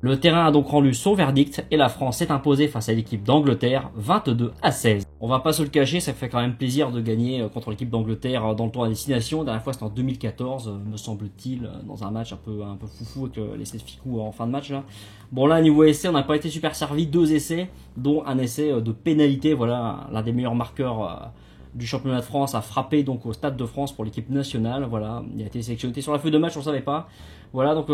Le terrain a donc rendu son verdict et la France s'est imposée face à l'équipe d'Angleterre 22-16. On va pas se le cacher, ça fait quand même plaisir de gagner contre l'équipe d'Angleterre dans le tour à destination. La dernière fois c'était en 2014, me semble-t-il, dans un match un peu foufou avec l'essai de Ficou en fin de match là. Bon là niveau essai, on n'a pas été super servi, 2 essais, dont un essai de pénalité. Voilà, l'un des meilleurs marqueurs du championnat de France a frappé donc au Stade de France pour l'équipe nationale. Voilà, il a été sélectionné sur la feuille de match, on ne savait pas. Voilà, donc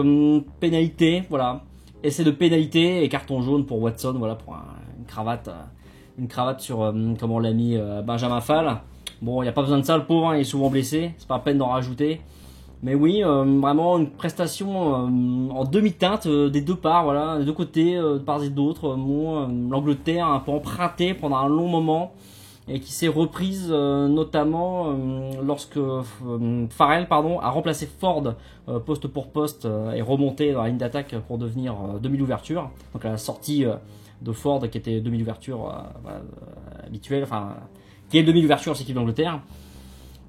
pénalité, voilà. Essai de pénalité et carton jaune pour Watson, voilà, pour une cravate sur, comment on l'a mis, Benjamin Fall. Bon, il n'y a pas besoin de ça, le pauvre, hein, il est souvent blessé, c'est pas la peine d'en rajouter. Mais oui, vraiment une prestation en demi-teinte des deux parts, voilà, des deux côtés, de part et d'autre. L'Angleterre a un peu emprunté pendant un long moment et qui s'est reprise notamment lorsque Farrell a remplacé Ford poste pour poste et remonté dans la ligne d'attaque pour devenir demi-ouverture. Donc la sortie de Ford qui était demi-ouverture habituelle, enfin qui est demi-ouverture de l'équipe d'Angleterre.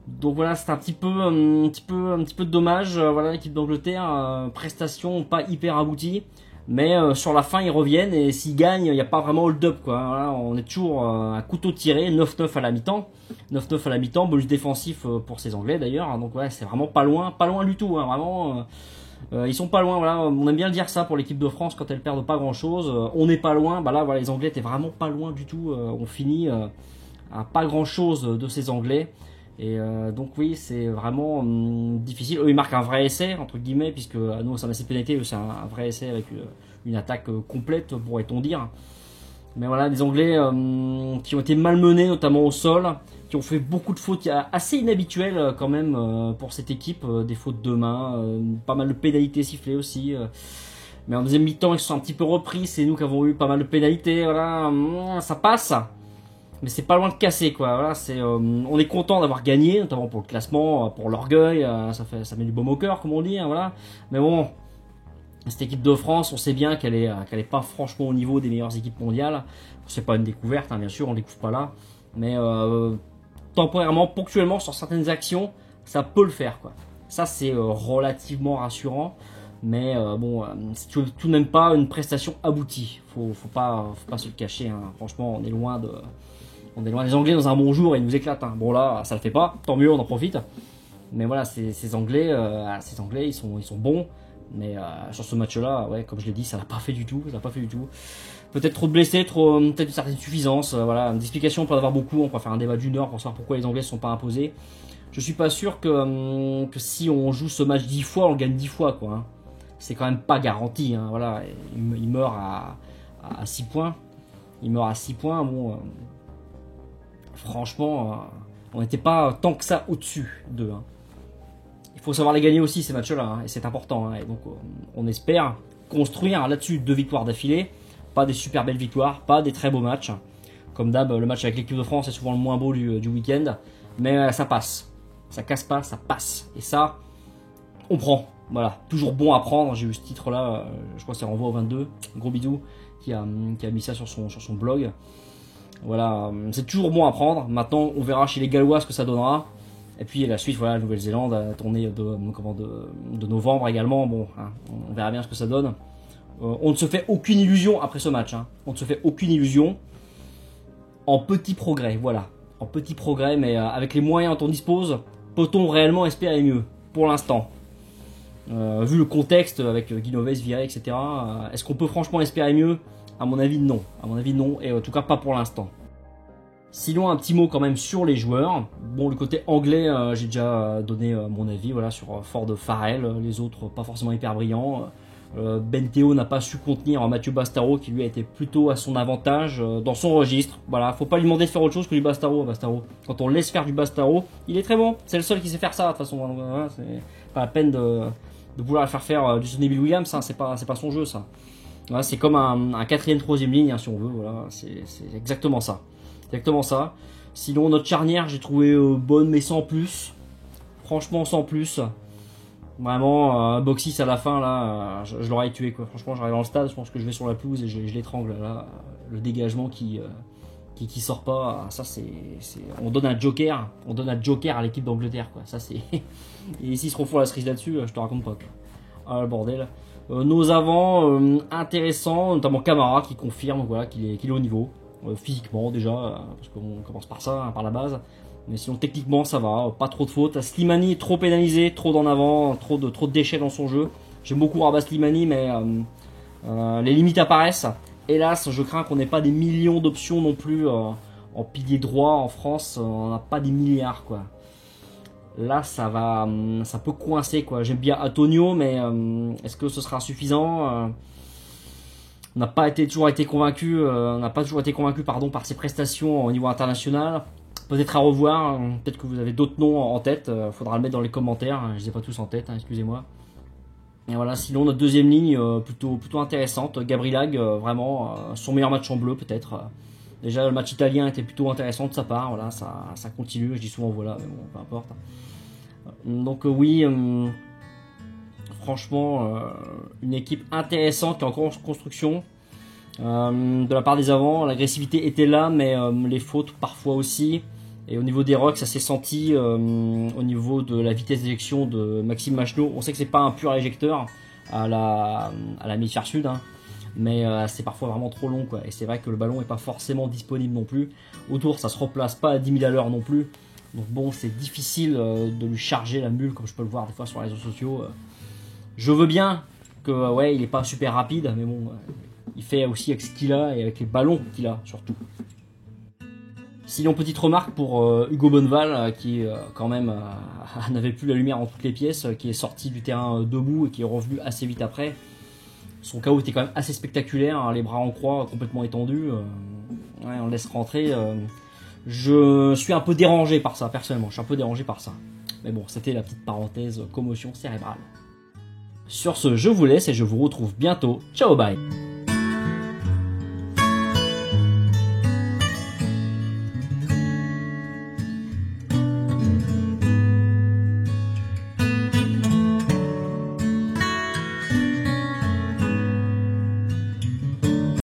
Donc voilà, c'est un petit peu dommage. Voilà, l'équipe d'Angleterre, prestation pas hyper aboutie. Mais sur la fin ils reviennent et s'ils gagnent il n'y a pas vraiment hold-up quoi. Voilà, on est toujours à couteau tiré, 9-9 à la mi-temps, 9-9 à la mi-temps, bonus défensif pour ces Anglais d'ailleurs. Donc ouais, c'est vraiment pas loin du tout, hein, vraiment. Ils sont pas loin, voilà. On aime bien le dire ça pour l'équipe de France quand elle perd pas grand chose. On n'est pas loin, bah là voilà, les Anglais étaient vraiment pas loin du tout. On finit à pas grand chose de ces Anglais. Et donc oui, c'est vraiment difficile. Eux ils marquent un vrai essai entre guillemets, puisque nous ça m'a essai pénalité, eux c'est un vrai essai avec une attaque complète pourrait-on dire. Mais voilà, des Anglais qui ont été malmenés notamment au sol, qui ont fait beaucoup de fautes assez inhabituelles quand même pour cette équipe, des fautes de main, pas mal de pénalités sifflées aussi. Mais en deuxième mi-temps ils se sont un petit peu repris, c'est nous qui avons eu pas mal de pénalités, voilà, ça passe. Mais c'est pas loin de casser quoi. Voilà, on est content d'avoir gagné, notamment pour le classement, pour l'orgueil, ça met du baume au cœur comme on dit, hein, voilà. Mais bon, cette équipe de France, on sait bien qu'elle est pas franchement au niveau des meilleures équipes mondiales. C'est pas une découverte, hein, bien sûr, on découvre pas là. Mais temporairement, ponctuellement sur certaines actions, ça peut le faire quoi. Ça c'est relativement rassurant. Mais c'est tout de même pas une prestation aboutie. Faut pas se le cacher. Hein. Franchement, on est loin des Anglais dans un bon jour et ils nous éclatent. Hein. Bon là, ça le fait pas. Tant mieux, on en profite. Mais voilà, ces Anglais, ils sont bons. Mais sur ce match-là, ouais, comme je l'ai dit, ça l'a pas fait du tout. Peut-être trop de blessés, peut-être une certaine suffisance. Voilà, d'explications, on peut en avoir beaucoup. On peut faire un débat d'une heure pour savoir pourquoi les Anglais ne sont pas imposés. Je suis pas sûr que si on joue ce match 10 fois, on le gagne 10 fois, quoi. Hein. C'est quand même pas garanti. Hein. Voilà, il meurt à 6 points. Bon, franchement, on n'était pas tant que ça au-dessus d'eux. Hein. Il faut savoir les gagner aussi ces matchs-là, hein, et c'est important. Hein. Et donc, on espère construire là-dessus 2 victoires d'affilée. Pas des super belles victoires, pas des très beaux matchs. Comme d'hab, le match avec l'équipe de France est souvent le moins beau du week-end. Mais ça passe. Ça casse pas, ça passe. Et ça, on prend. Voilà, toujours bon à prendre. J'ai eu ce titre-là, je crois que c'est Renvoi au 22. Gros bidou qui a mis ça sur son blog. Voilà, c'est toujours bon à prendre. Maintenant, on verra chez les Gallois ce que ça donnera. Et puis la suite, voilà, Nouvelle-Zélande, la tournée de novembre également. Bon, hein, on verra bien ce que ça donne. On ne se fait aucune illusion après ce match. Hein. On ne se fait aucune illusion. En petit progrès, voilà. En petit progrès, mais avec les moyens dont on dispose, peut-on réellement espérer mieux pour l'instant? Vu le contexte avec Guinoves, viré, etc. Est-ce qu'on peut franchement espérer mieux? À mon avis, non. Et en tout cas pas pour l'instant. Sinon, un petit mot quand même sur les joueurs. Bon, le côté anglais, j'ai déjà donné mon avis, voilà, sur Ford Farrell. Les autres, pas forcément hyper brillants. Ben Théo n'a pas su contenir Mathieu Bastaro, qui lui a été plutôt à son avantage dans son registre. Voilà, faut pas lui demander de faire autre chose que du Bastaro. Quand on laisse faire du Bastaro, il est très bon. C'est le seul qui sait faire ça de toute façon. Voilà, c'est pas la peine de vouloir le faire du Sonny Bill Williams. Hein, c'est pas son jeu ça. Voilà, c'est comme un 4ème, 3ème ligne hein, si on veut. Voilà, c'est exactement ça. Sinon notre charnière, j'ai trouvé bonne mais sans plus. Franchement sans plus. Vraiment, Boxis à la fin, là, je l'aurais tué, quoi. Franchement, j'arrive dans le stade, je pense que je vais sur la pelouse et je l'étrangle, là. Le dégagement qui sort pas, ça on donne un joker à l'équipe d'Angleterre, quoi. Ça c'est, et s'ils se refont la cerise là-dessus, je te raconte pas, quoi. Ah, le bordel. Nos avants intéressants, notamment Camara qui confirme voilà, qu'il est au niveau. Physiquement déjà, parce qu'on commence par ça, hein, par la base. Mais sinon techniquement ça va, pas trop de fautes. Slimani est trop pénalisé, trop d'en avant, trop de déchets dans son jeu. J'aime beaucoup Rabat Slimani, mais les limites apparaissent. Hélas, je crains qu'on n'ait pas des millions d'options non plus en pilier droit en France. On n'a pas des milliards quoi. Là, ça peut coincer quoi. J'aime bien Antonio, mais est-ce que ce sera suffisant? On n'a pas toujours été convaincu, par ses prestations au niveau international. Peut-être à revoir. Peut-être que vous avez d'autres noms en tête. Faudra le mettre dans les commentaires. Je les ai pas tous en tête, hein, excusez-moi. Et voilà. Sinon, notre deuxième ligne plutôt intéressante. Gabrilag, vraiment son meilleur match en bleu peut-être. Déjà, le match italien était plutôt intéressant de sa part. Voilà, ça continue. Je dis souvent voilà, mais bon, peu importe. Donc oui, franchement, une équipe intéressante qui est encore en construction. De la part des avants, l'agressivité était là, mais les fautes parfois aussi. Et au niveau des rocks, ça s'est senti au niveau de la vitesse d'éjection de Maxime Machenot. On sait que c'est pas un pur éjecteur à la mi-sphère sud, hein, mais c'est parfois vraiment trop long, quoi. Et c'est vrai que le ballon est pas forcément disponible non plus. Autour, ça se replace pas à 10 000 à l'heure non plus. Donc bon, c'est difficile de lui charger la mule, comme je peux le voir des fois sur les réseaux sociaux. Je veux bien que ouais, il est pas super rapide, mais bon, il fait aussi avec ce qu'il a et avec les ballons qu'il a surtout. Sinon, petite remarque pour Hugo Bonneval, qui quand même n'avait plus la lumière en toutes les pièces, qui est sorti du terrain debout et qui est revenu assez vite après. Son KO était quand même assez spectaculaire, hein, les bras en croix complètement étendus. Ouais, on le laisse rentrer. Je suis un peu dérangé par ça, personnellement. Je suis un peu dérangé par ça. Mais bon, c'était la petite parenthèse commotion cérébrale. Sur ce, je vous laisse et je vous retrouve bientôt. Ciao, bye!